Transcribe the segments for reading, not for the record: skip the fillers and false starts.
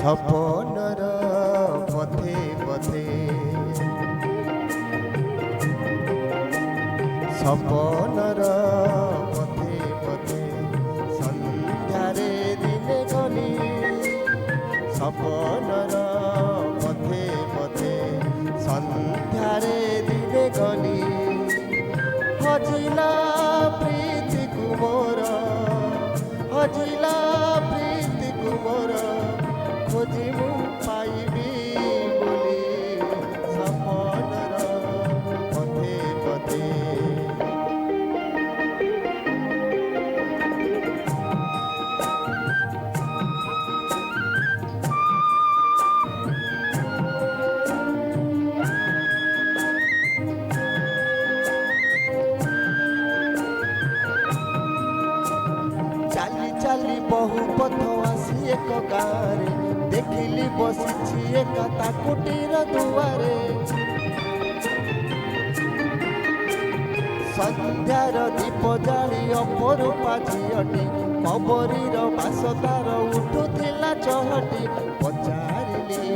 सपनर पथे पथे सपनर पथे पथे संध्यारे दिने गली सपनर पथे पथे संध्यारे दिने गली हजिला प्रीति कुमोर हजिला प्रीति कुमोर खोजी मु पाइबी बोली सपनर पथे पथे चाली बहु पथ आसी एक गाँव देखिली बसी एक कुटीर दुआरे संध्यार दीप जाली अपरूपा झीटी कबरीर बास तार उठुला चहटी पचारिली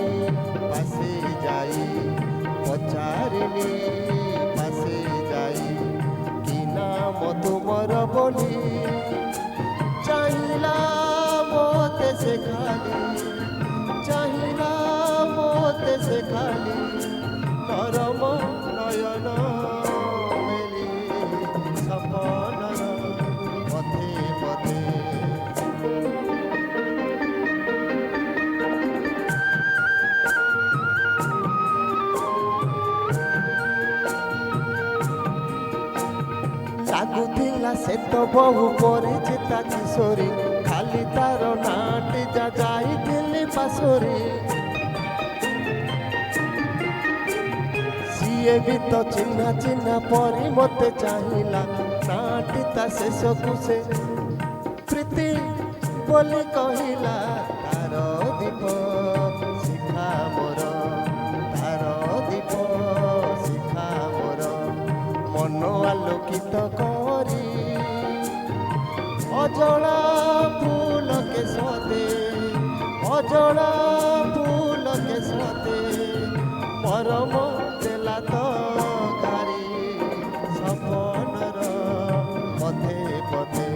पासे जाई पचारिली पासे जाई कि नाम तुमर बोली चाहिला मोते से खाली चाहिला मोते से खाली नरम नयन मेली सपनर पथे पथे लागुला से तो बहु परिचिता किशोरी खाली तार नाटी जा जाई पासोरी सीए भी तो चिन्हा चिन्हा परी मते चाहिला नाटी ता शेष से प्रीति बोली कहिला तार दीप शिखा मोर तार दीप शिखा मोर मन आलोकित करी अजड़ा फूल के साथे अजड़ा फूल के साथे मरम देला तो गारी सपनर पथे पथे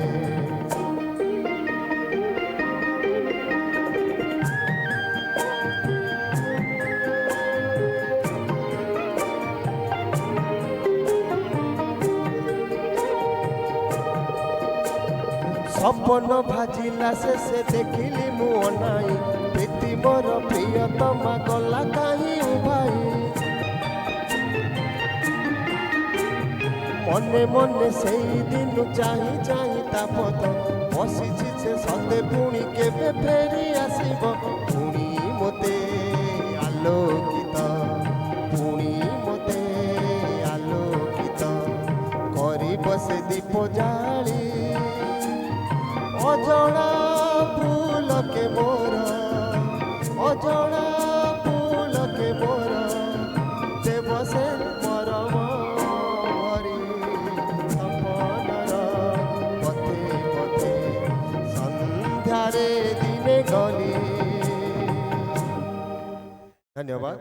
सपन भाजिला से देखिली मु अनाई प्रीति मोर प्रियतमा गला कहीं भाई मने मने से दिन चाही चाही तापत बसीछि से सते पुणी केबे फेरी आसीब पुणी मते आलोकित पुणी मते आलोकित करिब से दीप जाली अजड़ा फूल के मोर अजड़ा फूल के मोर देव से मरम हरि सपनर पथे पथे संध्यारे दिने गली। धन्यवाद।